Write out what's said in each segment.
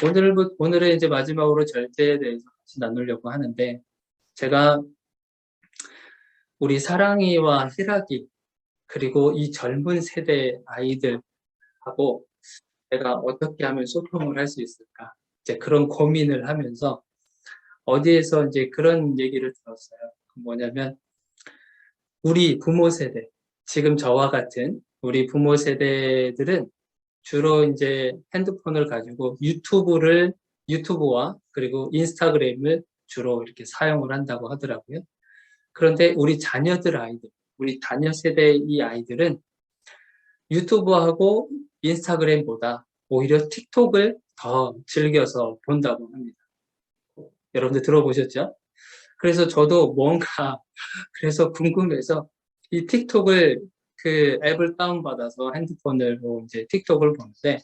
오늘은 이제 마지막으로 절제에 대해서 같이 나누려고 하는데, 제가 우리 사랑이와 희락이, 그리고 이 젊은 세대 아이들하고 제가 어떻게 하면 소통을 할 수 있을까? 이제 그런 고민을 하면서 어디에서 이제 그런 얘기를 들었어요. 뭐냐면, 우리 부모 세대, 지금 저와 같은 우리 부모 세대들은 주로 이제 핸드폰을 가지고 유튜브와 그리고 인스타그램을 주로 이렇게 사용을 한다고 하더라고요. 그런데 우리 자녀 세대 이 아이들은 유튜브하고 인스타그램보다 오히려 틱톡을 더 즐겨서 본다고 합니다. 여러분들 들어보셨죠? 그래서 저도 그래서 궁금해서 이 틱톡을 그 앱을 다운받아서 핸드폰으로 이제 틱톡을 보는데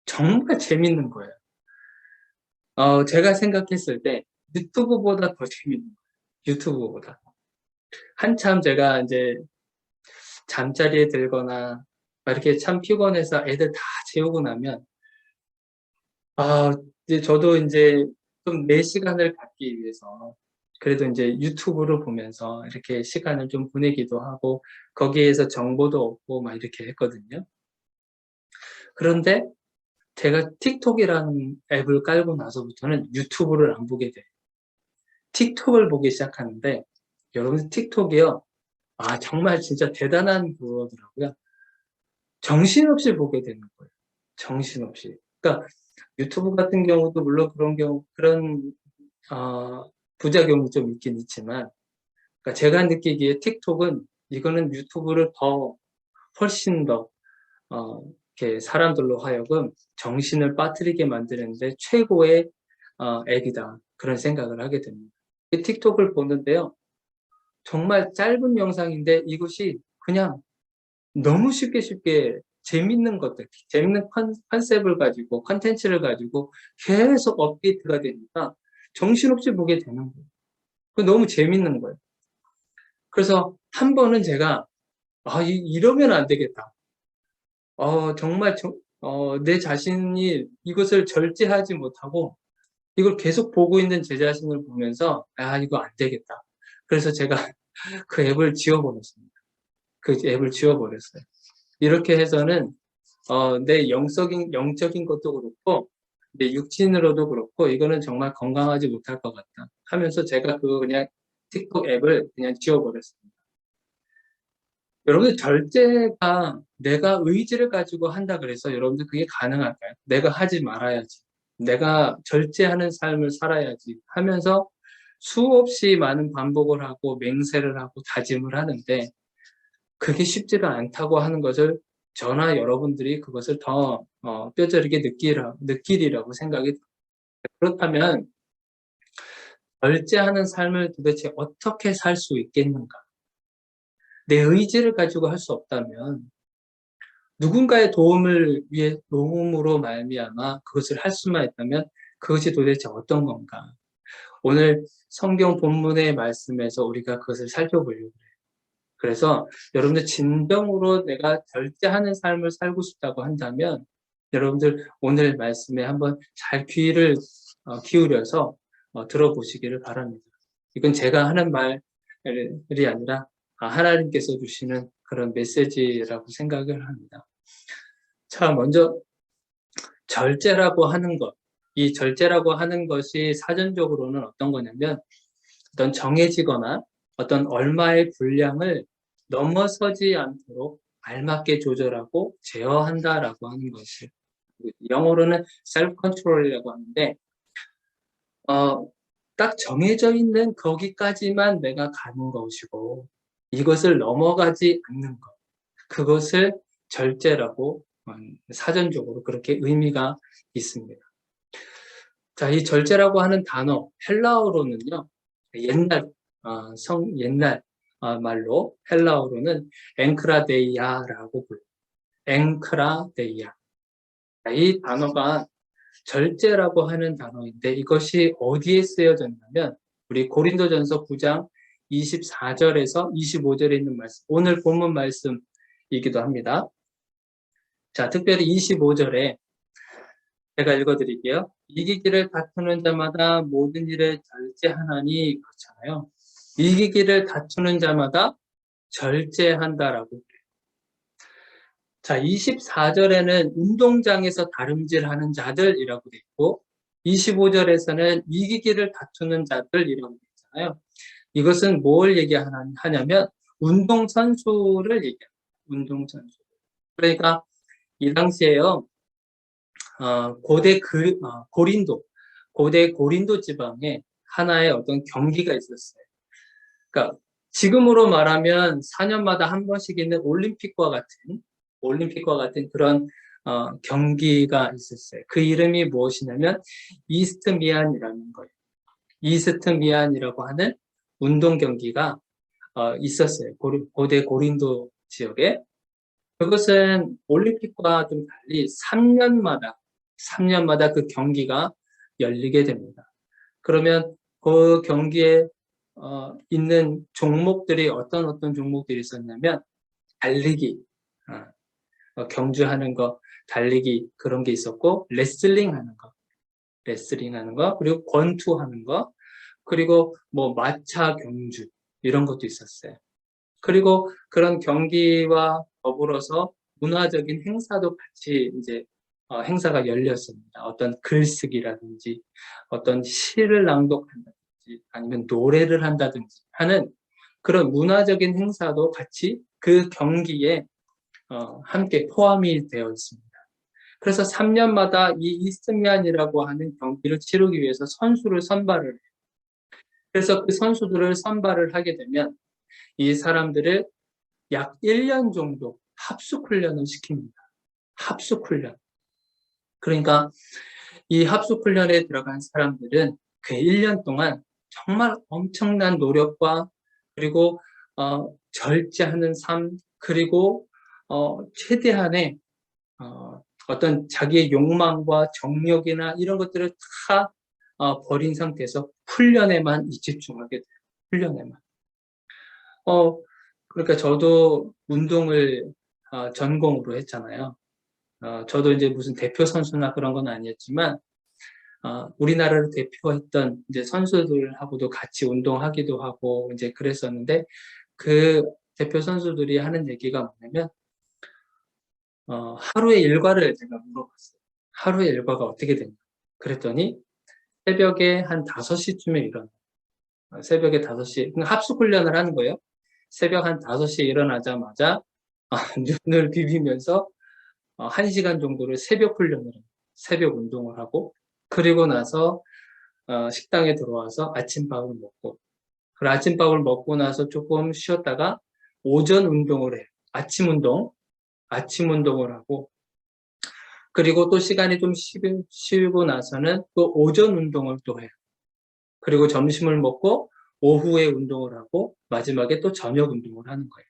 정말 재밌는 거예요. 제가 생각했을 때 유튜브보다 더 재밌는 거예요. 유튜브보다. 한참 제가 이제 잠자리에 들거나 막 이렇게 참 피곤해서 애들 다 재우고 나면 이제 저도 이제 좀 내 시간을 갖기 위해서 그래도 이제 유튜브를 보면서 이렇게 시간을 좀 보내기도 하고 거기에서 정보도 얻고 막 이렇게 했거든요. 그런데 제가 틱톡이라는 앱을 깔고 나서부터는 유튜브를 안 보게 돼요. 틱톡을 보기 시작하는데 여러분 틱톡이요. 정말 진짜 대단한 그거더라고요. 정신없이 보게 되는 거예요. 정신없이. 그러니까 유튜브 같은 경우도 물론 그런 부작용이 좀 있긴 있지만, 그러니까 제가 느끼기에 틱톡은 이거는 유튜브를 훨씬 더 이렇게 사람들로 하여금 정신을 빠뜨리게 만드는데 최고의 앱이다. 그런 생각을 하게 됩니다. 틱톡을 보는데요. 정말 짧은 영상인데 이것이 그냥 너무 쉽게 재밌는 컨셉을 가지고, 컨텐츠를 가지고 계속 업데이트가 되니까 정신없이 보게 되는 거예요. 너무 재밌는 거예요. 그래서 한 번은 제가, 이러면 안 되겠다. 정말 내 자신이 이것을 절제하지 못하고 이걸 계속 보고 있는 제 자신을 보면서, 이거 안 되겠다. 그래서 제가 그 앱을 지워버렸습니다. 그 앱을 지워버렸어요. 이렇게 해서는 내 영적인 것도 그렇고, 내 육신으로도 그렇고, 이거는 정말 건강하지 못할 것 같다 하면서 제가 그냥 틱톡 앱을 그냥 지워버렸습니다. 여러분들 절제가 내가 의지를 가지고 한다 그래서 여러분들 그게 가능할까요? 내가 하지 말아야지. 내가 절제하는 삶을 살아야지 하면서 수없이 많은 반복을 하고 맹세를 하고 다짐을 하는데 그게 쉽지가 않다고 하는 것을 저나 여러분들이 그것을 더 뼈저리게 느끼리라고 생각이 듭니다. 그렇다면 절제하는 삶을 도대체 어떻게 살 수 있겠는가? 내 의지를 가지고 할 수 없다면 누군가의 도움으로 말미암아 그것을 할 수만 있다면 그것이 도대체 어떤 건가? 오늘 성경 본문의 말씀에서 우리가 그것을 살펴보려고 해요. 그래서 여러분들 진정으로 내가 절제하는 삶을 살고 싶다고 한다면 여러분들 오늘 말씀에 한번 잘 귀를 기울여서 들어보시기를 바랍니다. 이건 제가 하는 말이 아니라 하나님께서 주시는 그런 메시지라고 생각을 합니다. 자, 먼저 절제라고 하는 것. 이 절제라고 하는 것이 사전적으로는 어떤 거냐면 어떤 정해지거나 어떤 얼마의 분량을 넘어서지 않도록 알맞게 조절하고 제어한다라고 하는 것이 영어로는 self control이라고 하는데 딱 정해져 있는 거기까지만 내가 가는 것이고 이것을 넘어가지 않는 것 그것을 절제라고 사전적으로 그렇게 의미가 있습니다. 자, 이 절제라고 하는 단어 헬라어로는요 옛날 말로 헬라어로는 엥크라데이아라고 불러요. 엥크라데이아. 이 단어가 절제라고 하는 단어인데 이것이 어디에 쓰여졌냐면 우리 고린도전서 9장 24절에서 25절에 있는 말씀, 오늘 본문 말씀이기도 합니다. 자, 특별히 25절에 제가 읽어드릴게요. 이기기를 다투는 자마다 모든 일에 절제하나니 그렇잖아요. 이기기를 다투는 자마다 절제한다라고 그래요. 자, 24절에는 운동장에서 다름질하는 자들이라고 돼 있고 25절에서는 이기기를 다투는 자들이라고 돼 있잖아요. 이것은 뭘 얘기하냐면 운동선수를 얘기합니다. 운동선수. 그러니까 이 당시에요. 고대 고린도 지방에 하나의 어떤 경기가 있었어요. 그러니까 지금으로 말하면 4년마다 한 번씩 있는 올림픽과 같은 그런 경기가 있었어요. 그 이름이 무엇이냐면 이스트미안이라는 거예요. 이스트미안이라고 하는 운동 경기가 있었어요. 고대 고린도 지역에. 그것은 올림픽과 좀 달리 3년마다 그 경기가 열리게 됩니다. 그러면 그 경기에 있는 종목들이 어떤 종목들이 있었냐면 달리기, 경주하는 거, 달리기 그런 게 있었고 레슬링 하는 거, 그리고 권투하는 거, 그리고 뭐 마차 경주 이런 것도 있었어요. 그리고 그런 경기와 더불어서 문화적인 행사도 같이 이제 행사가 열렸습니다. 어떤 글쓰기라든지 어떤 시를 낭독한다든지 아니면 노래를 한다든지 하는 그런 문화적인 행사도 같이 그 경기에 함께 포함이 되어 있습니다. 그래서 3년마다 이 이스트미안이라고 하는 경기를 치르기 위해서 선수를 선발을 해요. 그래서 그 선수들을 선발을 하게 되면 이 사람들을 약 1년 정도 합숙훈련을 시킵니다. 합숙훈련. 그러니까 이 합숙훈련에 들어간 사람들은 그 1년 동안 정말 엄청난 노력과 그리고 절제하는 삶 그리고 최대한의 어떤 자기의 욕망과 정욕이나 이런 것들을 다 버린 상태에서 훈련에만 집중하게 돼요. 훈련에만. 그러니까 저도 운동을 전공으로 했잖아요. 저도 이제 무슨 대표 선수나 그런 건 아니었지만, 우리나라를 대표했던 이제 선수들하고도 같이 운동하기도 하고 이제 그랬었는데, 그 대표 선수들이 하는 얘기가 뭐냐면, 하루의 일과를 제가 물어봤어요. 하루의 일과가 어떻게 되냐. 그랬더니, 새벽에 한 5시쯤에 일어나. 새벽에 5시, 합숙 훈련을 하는 거예요. 새벽 한 5시에 일어나자마자 눈을 비비면서 1시간 정도를 새벽 훈련을 해요. 새벽 운동을 하고 그리고 나서 식당에 들어와서 아침밥을 먹고 그 아침밥을 먹고 나서 조금 쉬었다가 오전 운동을 해요. 아침 운동을 하고 그리고 또 시간이 좀 쉬고 나서는 또 오전 운동을 또 해요. 그리고 점심을 먹고 오후에 운동을 하고 마지막에 또 저녁 운동을 하는 거예요.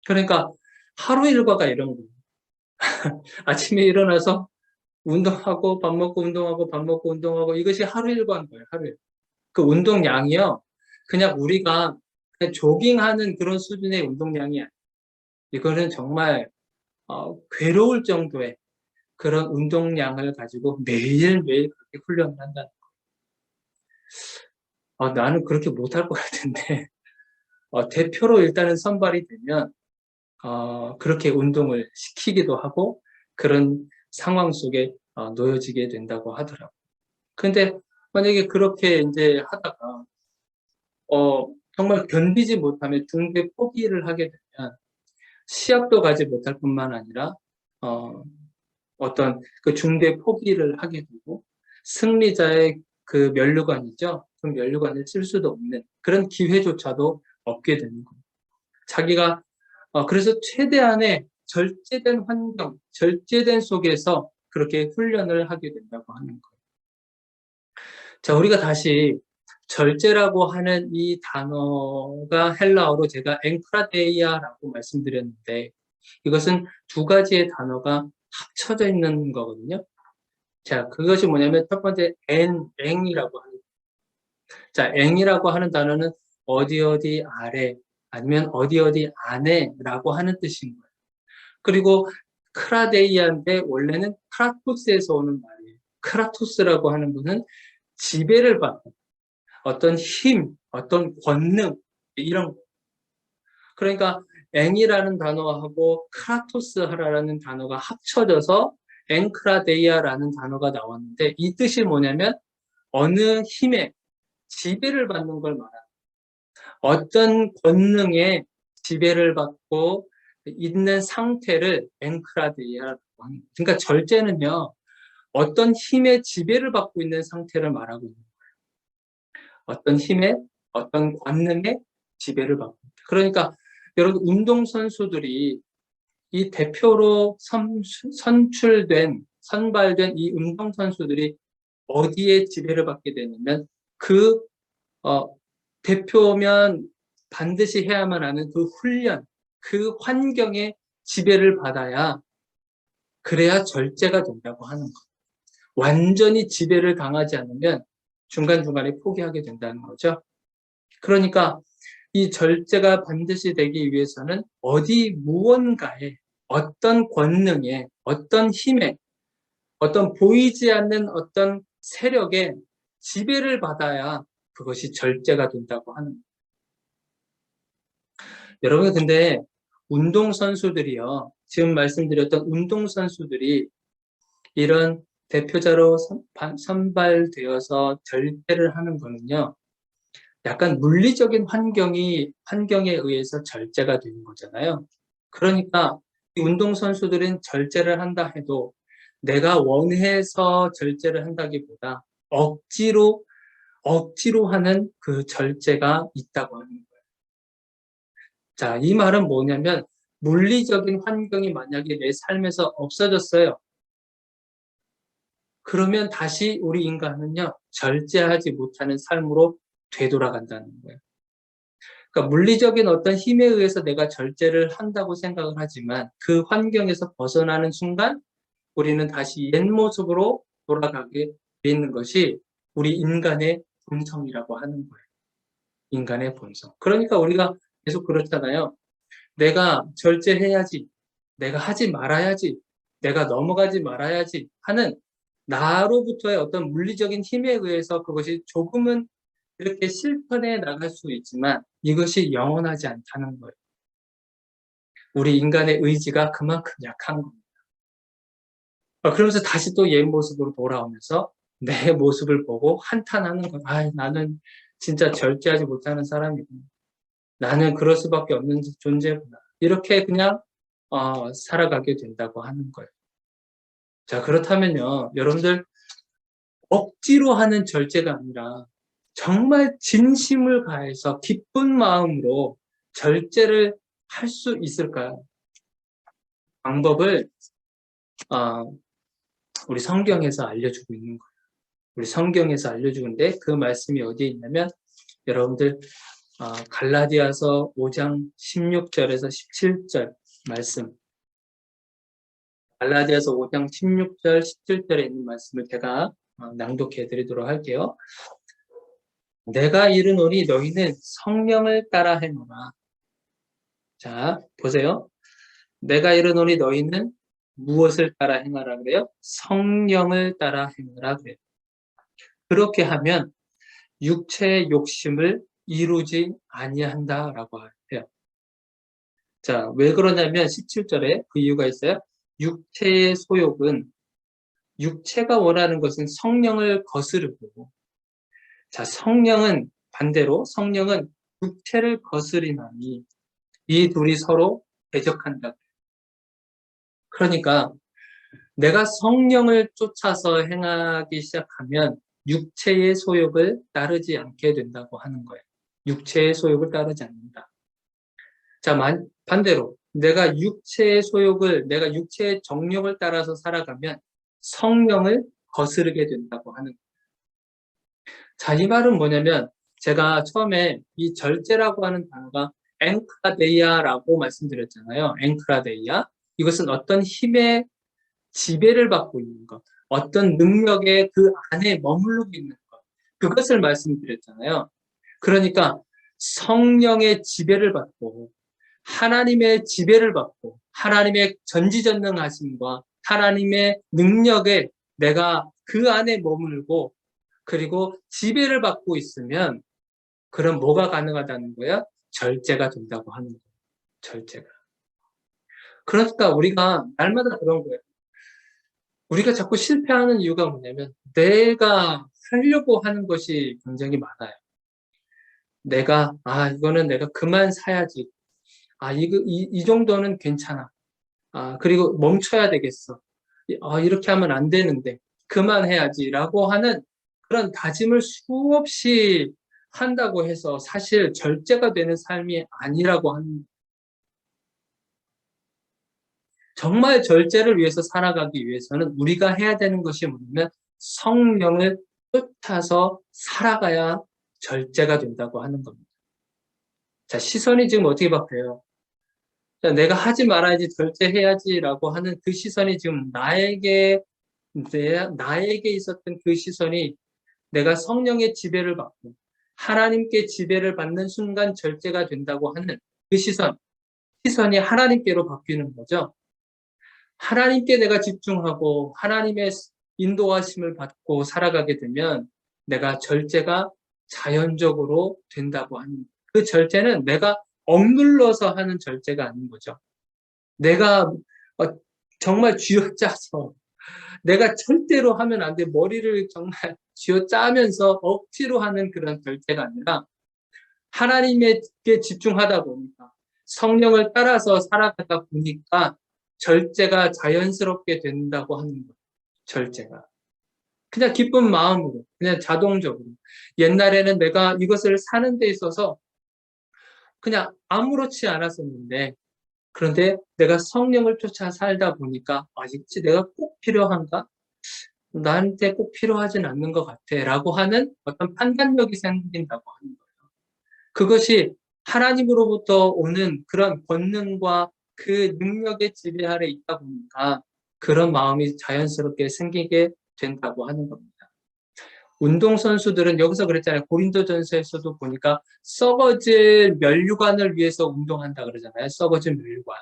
그러니까 하루 일과가 이런 거예요. 아침에 일어나서 운동하고 밥 먹고 운동하고 밥 먹고 운동하고 이것이 하루 일과인 거예요. 하루 일. 그 운동량이요. 그냥 우리가 그냥 조깅하는 그런 수준의 운동량이 아니에요. 이거는 정말 괴로울 정도의 그런 운동량을 가지고 매일매일 그렇게 훈련을 한다는 거예요. 나는 그렇게 못할 것 같은데 대표로 일단은 선발이 되면 그렇게 운동을 시키기도 하고 그런 상황 속에 놓여지게 된다고 하더라고요. 근데 만약에 그렇게 이제 하다가 정말 견디지 못하면 중대 포기를 하게 되면 시합도 가지 못할 뿐만 아니라 어떤 그 중대 포기를 하게 되고 승리자의 그 면류관이죠. 그 면류관을 쓸 수도 없는 그런 기회조차도 없게 되는 거예요. 자기가 그래서 최대한의 절제된 환경, 절제된 속에서 그렇게 훈련을 하게 된다고 하는 거예요. 자, 우리가 다시 절제라고 하는 이 단어가 헬라어로 제가 엥크라데이아라고 말씀드렸는데 이것은 두 가지의 단어가 합쳐져 있는 거거든요. 자, 그것이 뭐냐면 첫 번째 앵이라고 하는 자, 앵이라고 하는 단어는 어디 어디 아래 아니면 어디 어디 안에라고 하는 뜻인 거예요. 그리고 크라데이아인데 원래는 크라토스에서 오는 말이에요. 크라토스라고 하는 분은 지배를 받는 어떤 힘, 어떤 권능 이런 거. 그러니까 앵이라는 단어하고 크라토스라는 단어가 합쳐져서 앵크라데이아라는 단어가 나왔는데 이 뜻이 뭐냐면 어느 힘에 지배를 받는 걸 말합니다. 어떤 권능에 지배를 받고 있는 상태를 앵크라데이아라고 합니다. 그러니까 절제는요, 어떤 힘의 지배를 받고 있는 상태를 말하고 있는 거예요. 어떤 힘의, 어떤 권능의 지배를 받고 있다. 그러니까 여러분 운동선수들이 이 대표로 선발된 이 운동선수들이 어디에 지배를 받게 되냐면 그 대표면 반드시 해야만 하는 그 훈련, 그 환경에 지배를 받아야 그래야 절제가 된다고 하는 것. 완전히 지배를 당하지 않으면 중간중간에 포기하게 된다는 거죠. 그러니까 이 절제가 반드시 되기 위해서는 어디 무언가에 어떤 권능에 어떤 힘에 어떤 보이지 않는 어떤 세력에 지배를 받아야 그것이 절제가 된다고 하는 거예요. 여러분 근데 운동선수들이요. 지금 말씀드렸던 운동선수들이 이런 대표자로 선발되어서 절제를 하는 거는요. 약간 물리적인 환경에 의해서 절제가 되는 거잖아요. 그러니까 이 운동선수들은 절제를 한다 해도 내가 원해서 절제를 한다기보다 억지로 하는 그 절제가 있다고 하는 거예요. 자, 이 말은 뭐냐면 물리적인 환경이 만약에 내 삶에서 없어졌어요. 그러면 다시 우리 인간은요, 절제하지 못하는 삶으로 되돌아간다는 거예요. 그러니까 물리적인 어떤 힘에 의해서 내가 절제를 한다고 생각을 하지만 그 환경에서 벗어나는 순간 우리는 다시 옛 모습으로 돌아가게 되는 것이 우리 인간의 본성이라고 하는 거예요. 인간의 본성. 그러니까 우리가 계속 그렇잖아요. 내가 절제해야지, 내가 하지 말아야지, 내가 넘어가지 말아야지 하는 나로부터의 어떤 물리적인 힘에 의해서 그것이 조금은 이렇게 실천해 나갈 수 있지만 이것이 영원하지 않다는 거예요. 우리 인간의 의지가 그만큼 약한 겁니다. 그러면서 다시 또 옛 모습으로 돌아오면서 내 모습을 보고 한탄하는 거예요. 아, 나는 진짜 절제하지 못하는 사람이구나. 나는 그럴 수밖에 없는 존재구나. 이렇게 그냥 살아가게 된다고 하는 거예요. 자, 그렇다면요. 여러분들 억지로 하는 절제가 아니라 정말 진심을 다해서 기쁜 마음으로 절제를 할 수 있을까요? 방법을 우리 성경에서 알려주고 있는 거예요. 우리 성경에서 알려주는데 그 말씀이 어디에 있냐면 여러분들 갈라디아서 5장 16절에서 17절 말씀, 갈라디아서 5장 16절 17절에 있는 말씀을 제가 낭독해 드리도록 할게요. 내가 이르노니 너희는 성령을 따라 행하라. 자, 보세요. 내가 이르노니 너희는 무엇을 따라 행하라 그래요? 성령을 따라 행하라 그래요. 그렇게 하면 육체의 욕심을 이루지 아니한다라고 해요. 자, 왜 그러냐면 17절에 그 이유가 있어요. 육체의 소욕은 육체가 원하는 것은 성령을 거스르고 자, 반대로 성령은 육체를 거스리나니 이 둘이 서로 대적한다. 그러니까 내가 성령을 쫓아서 행하기 시작하면 육체의 소욕을 따르지 않게 된다고 하는 거예요. 육체의 소욕을 따르지 않는다. 자, 반대로 내가 내가 육체의 정욕을 따라서 살아가면 성령을 거스르게 된다고 하는 거예요. 자, 이 말은 뭐냐면 제가 처음에 이 절제라고 하는 단어가 앵크라데이아라고 말씀드렸잖아요. 앵크라데이아. 이것은 어떤 힘의 지배를 받고 있는 것, 어떤 능력의 그 안에 머무르고 있는 것, 그것을 말씀드렸잖아요. 그러니까 성령의 지배를 받고 하나님의 지배를 받고 하나님의 전지전능하심과 하나님의 능력에 내가 그 안에 머물고 그리고 지배를 받고 있으면 그럼 뭐가 가능하다는 거야? 절제가 된다고 하는 거예요. 절제가. 그러니까 우리가 날마다 그런 거예요. 우리가 자꾸 실패하는 이유가 뭐냐면 내가 하려고 하는 것이 굉장히 많아요. 이거는 내가 그만 사야지. 이 정도는 괜찮아. 그리고 멈춰야 되겠어. 이렇게 하면 안 되는데, 그만해야지라고 하는 그런 다짐을 수없이 한다고 해서 사실 절제가 되는 삶이 아니라고 하는, 정말 절제를 위해서 살아가기 위해서는 우리가 해야 되는 것이 뭐냐면 성령을 쫓아서 살아가야 절제가 된다고 하는 겁니다. 자, 시선이 지금 어떻게 바뀌어요? 내가 하지 말아야지, 절제해야지라고 하는 그 시선이 지금 나에게 있었던 그 시선이 내가 성령의 지배를 받고 하나님께 지배를 받는 순간 절제가 된다고 하는 그 시선이 하나님께로 바뀌는 거죠. 하나님께 내가 집중하고 하나님의 인도하심을 받고 살아가게 되면 내가 절제가 자연적으로 된다고 하는, 그 절제는 내가 억눌러서 하는 절제가 아닌 거죠. 내가 정말 쥐어짜서 내가 절대로 하면 안 돼. 머리를 정말 쥐어짜면서 억지로 하는 그런 절제가 아니라 하나님께 집중하다 보니까 성령을 따라서 살아가다 보니까 절제가 자연스럽게 된다고 하는 거예요. 절제가. 그냥 기쁜 마음으로, 그냥 자동적으로. 옛날에는 내가 이것을 사는 데 있어서 그냥 아무렇지 않았었는데 그런데 내가 성령을 쫓아 살다 보니까 이게 내가 꼭 필요한가? 나한테 꼭 필요하진 않는 것 같아 라고 하는 어떤 판단력이 생긴다고 하는 거예요. 그것이 하나님으로부터 오는 그런 권능과 그 능력의 지배 아래 있다 보니까 그런 마음이 자연스럽게 생기게 된다고 하는 겁니다. 운동선수들은 여기서 그랬잖아요. 고린도전서에서도 보니까 썩어질 면류관을 위해서 운동한다 그러잖아요. 썩어질 면류관.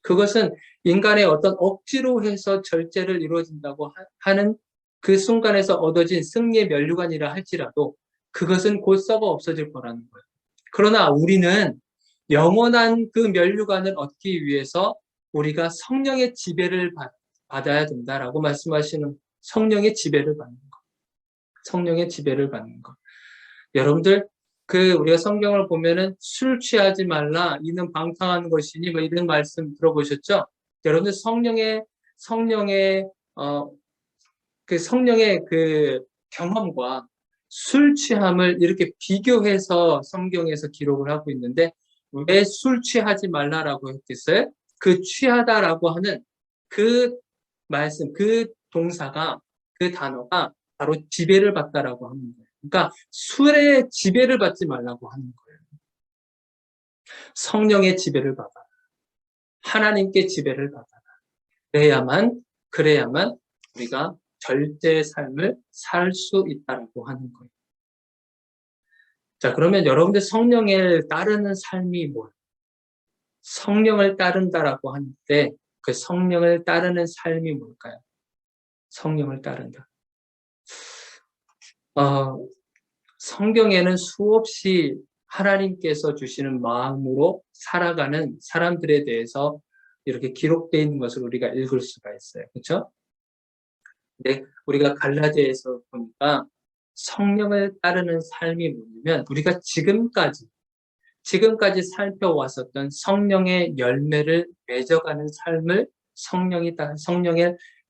그것은 인간의 어떤 억지로 해서 절제를 이루어진다고 하는 그 순간에서 얻어진 승리의 면류관이라 할지라도 그것은 곧 썩어 없어질 거라는 거예요. 그러나 우리는 영원한 그 면류관을 얻기 위해서 우리가 성령의 지배를 받아야 된다라고 말씀하시는, 성령의 지배를 받는 것. 성령의 지배를 받는 것. 여러분들, 우리가 성경을 보면은 술 취하지 말라, 이는 방탕한 것이니, 뭐 이런 말씀 들어보셨죠? 여러분들 성령의 그 경험과 술 취함을 이렇게 비교해서 성경에서 기록을 하고 있는데, 왜 술 취하지 말라라고 했겠어요? 그 취하다라고 하는 그 말씀, 그 동사가, 그 단어가 바로 지배를 받다라고 하는 거예요. 그러니까 술의 지배를 받지 말라고 하는 거예요. 성령의 지배를 받아. 하나님께 지배를 받아라. 그래야만 우리가 절제의 삶을 살 수 있다라고 하는 거예요. 자, 그러면 여러분들 성령을 따르는 삶이 뭐예요? 성령을 따른다라고 하는데 그 성령을 따르는 삶이 뭘까요? 성령을 따른다. 성경에는 수없이 하나님께서 주시는 마음으로 살아가는 사람들에 대해서 이렇게 기록되어 있는 것을 우리가 읽을 수가 있어요. 그렇죠? 근데 우리가 갈라디아에서 보니까 성령을 따르는 삶이 뭐냐면 우리가 지금까지 살펴왔었던 성령의 열매를 맺어가는 삶을 성령을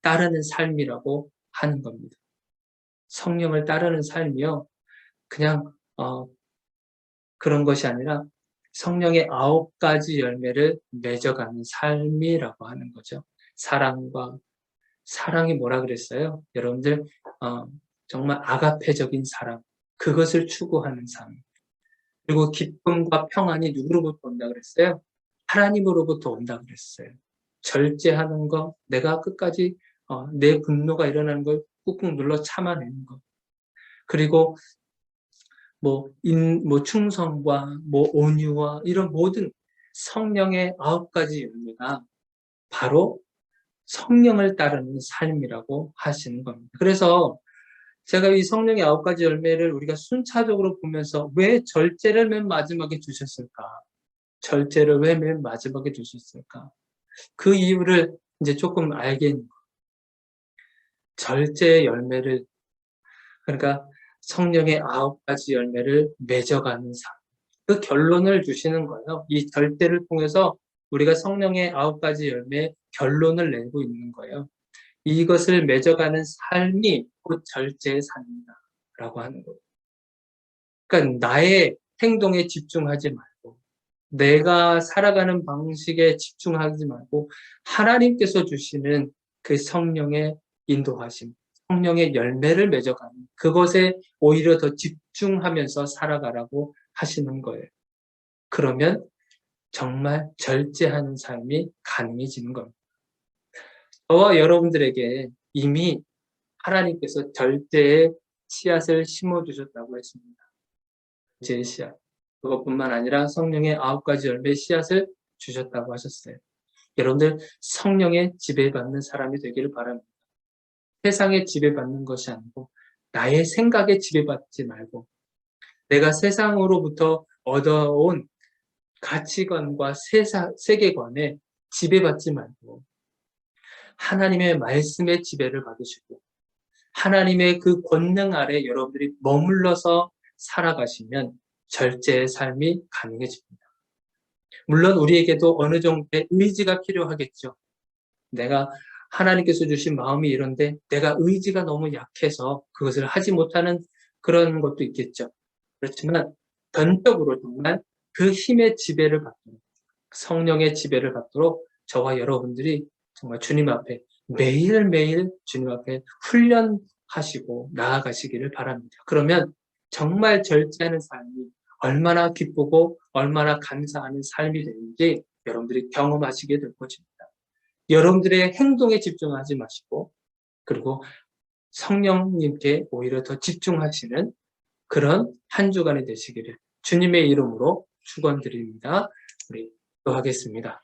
따르는 삶이라고 하는 겁니다. 성령을 따르는 삶이요. 그냥 그런 것이 아니라 성령의 9가지 열매를 맺어가는 삶이라고 하는 거죠. 사랑이 뭐라 그랬어요? 여러분들 정말 아가페적인 사랑, 그것을 추구하는 삶. 그리고 기쁨과 평안이 누구로부터 온다 그랬어요? 하나님으로부터 온다 그랬어요. 절제하는 거, 내가 끝까지 내 분노가 일어나는 걸 꾹꾹 눌러 참아내는 거. 그리고 충성과 온유와 이런 모든 성령의 9가지 열매가 바로 성령을 따르는 삶이라고 하시는 겁니다. 그래서 제가 이 성령의 9가지 열매를 우리가 순차적으로 보면서 왜 절제를 맨 마지막에 주셨을까? 절제를 왜 맨 마지막에 주셨을까? 그 이유를 이제 조금 알겠는 거예요. 절제의 열매를, 그러니까 성령의 9가지 열매를 맺어가는 삶. 그 결론을 주시는 거예요. 이 절제를 통해서 우리가 성령의 9가지 열매의 결론을 내고 있는 거예요. 이것을 맺어가는 삶이 곧 절제의 삶이다 라고 하는 거예요. 그러니까 나의 행동에 집중하지 말고 내가 살아가는 방식에 집중하지 말고 하나님께서 주시는 그 성령의 인도하심, 성령의 열매를 맺어가는 그것에 오히려 더 집중하면서 살아가라고 하시는 거예요. 그러면 정말 절제하는 삶이 가능해지는 겁니다. 저와 여러분들에게 이미 하나님께서 절제의 씨앗을 심어주셨다고 했습니다. 절제의 씨앗. 그것뿐만 아니라 성령의 9가지 열매의 씨앗을 주셨다고 하셨어요. 여러분들 성령의 지배받는 사람이 되기를 바랍니다. 세상에 지배받는 것이 아니고 나의 생각에 지배받지 말고 내가 세상으로부터 얻어온 가치관과 세계관에 지배받지 말고 하나님의 말씀의 지배를 받으시고 하나님의 그 권능 아래 여러분들이 머물러서 살아가시면 절제의 삶이 가능해집니다. 물론 우리에게도 어느 정도의 의지가 필요하겠죠. 내가 하나님께서 주신 마음이 이런데 내가 의지가 너무 약해서 그것을 하지 못하는 그런 것도 있겠죠. 그렇지만 전적으로 정말 그 힘의 지배를 받도록 성령의 지배를 받도록 저와 여러분들이 정말 주님 앞에 매일매일 주님 앞에 훈련하시고 나아가시기를 바랍니다. 그러면 정말 절제하는 삶이 얼마나 기쁘고 얼마나 감사하는 삶이 되는지 여러분들이 경험하시게 될 것입니다. 여러분들의 행동에 집중하지 마시고 그리고 성령님께 오히려 더 집중하시는 그런 한 주간이 되시기를 주님의 이름으로 축원드립니다. 우리 기도하겠습니다.